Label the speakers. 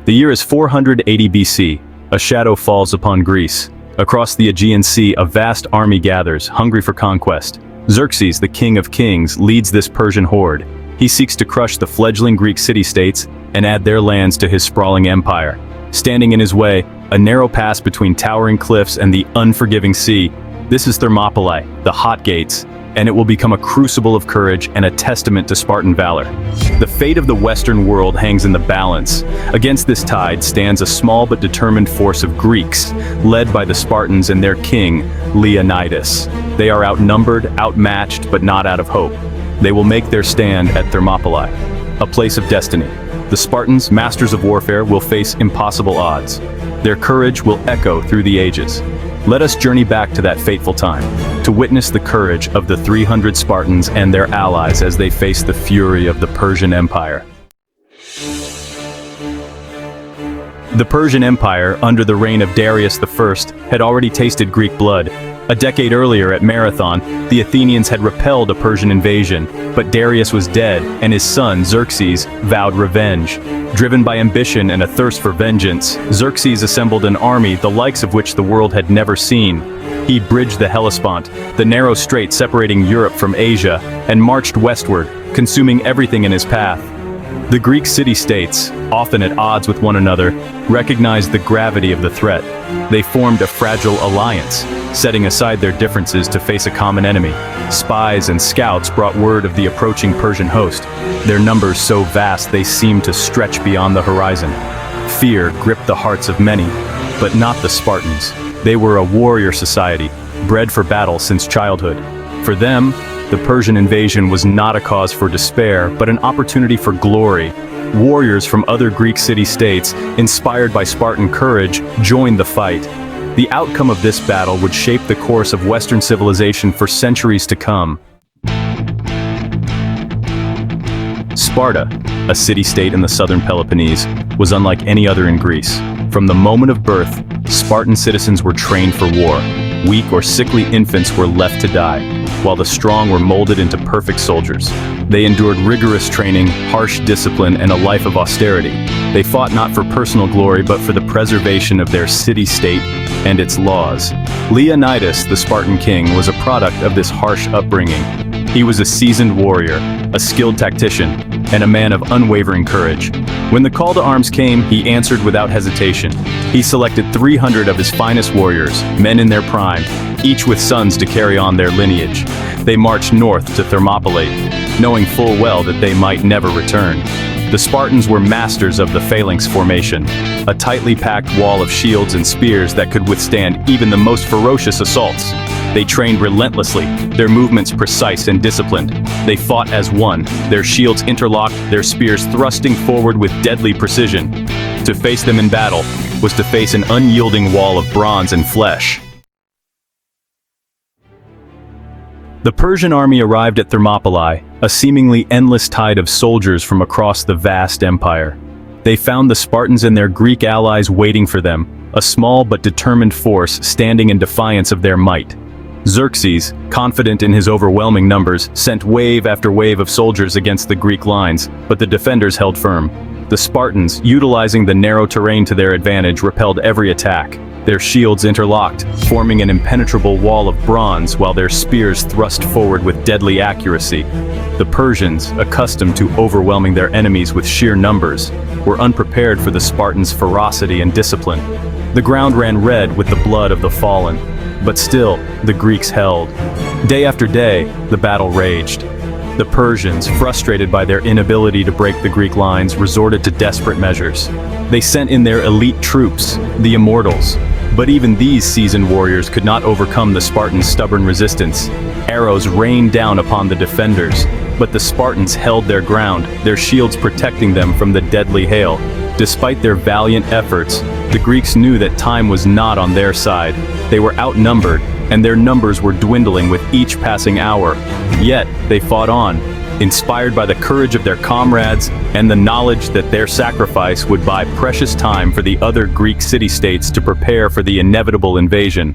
Speaker 1: The year is 480 BC. A shadow falls upon Greece. Across the Aegean Sea, a vast army gathers, hungry for conquest. Xerxes, the king of kings, leads this Persian horde. He seeks to crush the fledgling Greek city-states and add their lands to his sprawling empire. Standing in his way, a narrow pass between towering cliffs and the unforgiving sea. This is Thermopylae, the hot gates, and it will become a crucible of courage and a testament to Spartan valor. The fate of the Western world hangs in the balance. Against this tide stands a small but determined force of Greeks, led by the Spartans and their king, Leonidas. They are outnumbered, outmatched, but not out of hope. They will make their stand at Thermopylae, a place of destiny. The Spartans, masters of warfare, will face impossible odds. Their courage will echo through the ages. Let us journey back to that fateful time, to witness the courage of the 300 Spartans and their allies as they face the fury of the Persian Empire. The Persian Empire, under the reign of Darius I, had already tasted Greek blood. A decade earlier at Marathon, the Athenians had repelled a Persian invasion, but Darius was dead, and his son, Xerxes, vowed revenge. Driven by ambition and a thirst for vengeance, Xerxes assembled an army the likes of which the world had never seen. He bridged the Hellespont, the narrow strait separating Europe from Asia, and marched westward, consuming everything in his path. The Greek city-states, often at odds with one another, recognized the gravity of the threat. They formed a fragile alliance, setting aside their differences to face a common enemy. Spies and scouts brought word of the approaching Persian host, their numbers so vast they seemed to stretch beyond the horizon. Fear gripped the hearts of many, but not the Spartans. They were a warrior society, bred for battle since childhood. For them, the Persian invasion was not a cause for despair, but an opportunity for glory. Warriors from other Greek city-states, inspired by Spartan courage, joined the fight. The outcome of this battle would shape the course of Western civilization for centuries to come. Sparta, a city-state in the southern Peloponnese, was unlike any other in Greece. From the moment of birth, Spartan citizens were trained for war. Weak or sickly infants were left to die, while the strong were molded into perfect soldiers. They endured rigorous training, harsh discipline, and a life of austerity. They fought not for personal glory, but for the preservation of their city-state and its laws. Leonidas, the Spartan king, was a product of this harsh upbringing. He was a seasoned warrior, a skilled tactician, and a man of unwavering courage. When the call to arms came, he answered without hesitation. He selected 300 of his finest warriors, men in their prime, each with sons to carry on their lineage. They marched north to Thermopylae, knowing full well that they might never return. The Spartans were masters of the phalanx formation, a tightly packed wall of shields and spears that could withstand even the most ferocious assaults. They trained relentlessly, their movements precise and disciplined. They fought as one, their shields interlocked, their spears thrusting forward with deadly precision. To face them in battle was to face an unyielding wall of bronze and flesh. The Persian army arrived at Thermopylae, a seemingly endless tide of soldiers from across the vast empire. They found the Spartans and their Greek allies waiting for them, a small but determined force standing in defiance of their might. Xerxes, confident in his overwhelming numbers, sent wave after wave of soldiers against the Greek lines, but the defenders held firm. The Spartans, utilizing the narrow terrain to their advantage, repelled every attack. Their shields interlocked, forming an impenetrable wall of bronze while their spears thrust forward with deadly accuracy. The Persians, accustomed to overwhelming their enemies with sheer numbers, were unprepared for the Spartans' ferocity and discipline. The ground ran red with the blood of the fallen, but still, the Greeks held. Day after day, the battle raged. The Persians, frustrated by their inability to break the Greek lines, resorted to desperate measures. They sent in their elite troops, the Immortals. But even these seasoned warriors could not overcome the Spartans' stubborn resistance. Arrows rained down upon the defenders, but the Spartans held their ground, their shields protecting them from the deadly hail. Despite their valiant efforts, the Greeks knew that time was not on their side. They were outnumbered, and their numbers were dwindling with each passing hour. Yet, they fought on, inspired by the courage of their comrades and the knowledge that their sacrifice would buy precious time for the other Greek city-states to prepare for the inevitable invasion.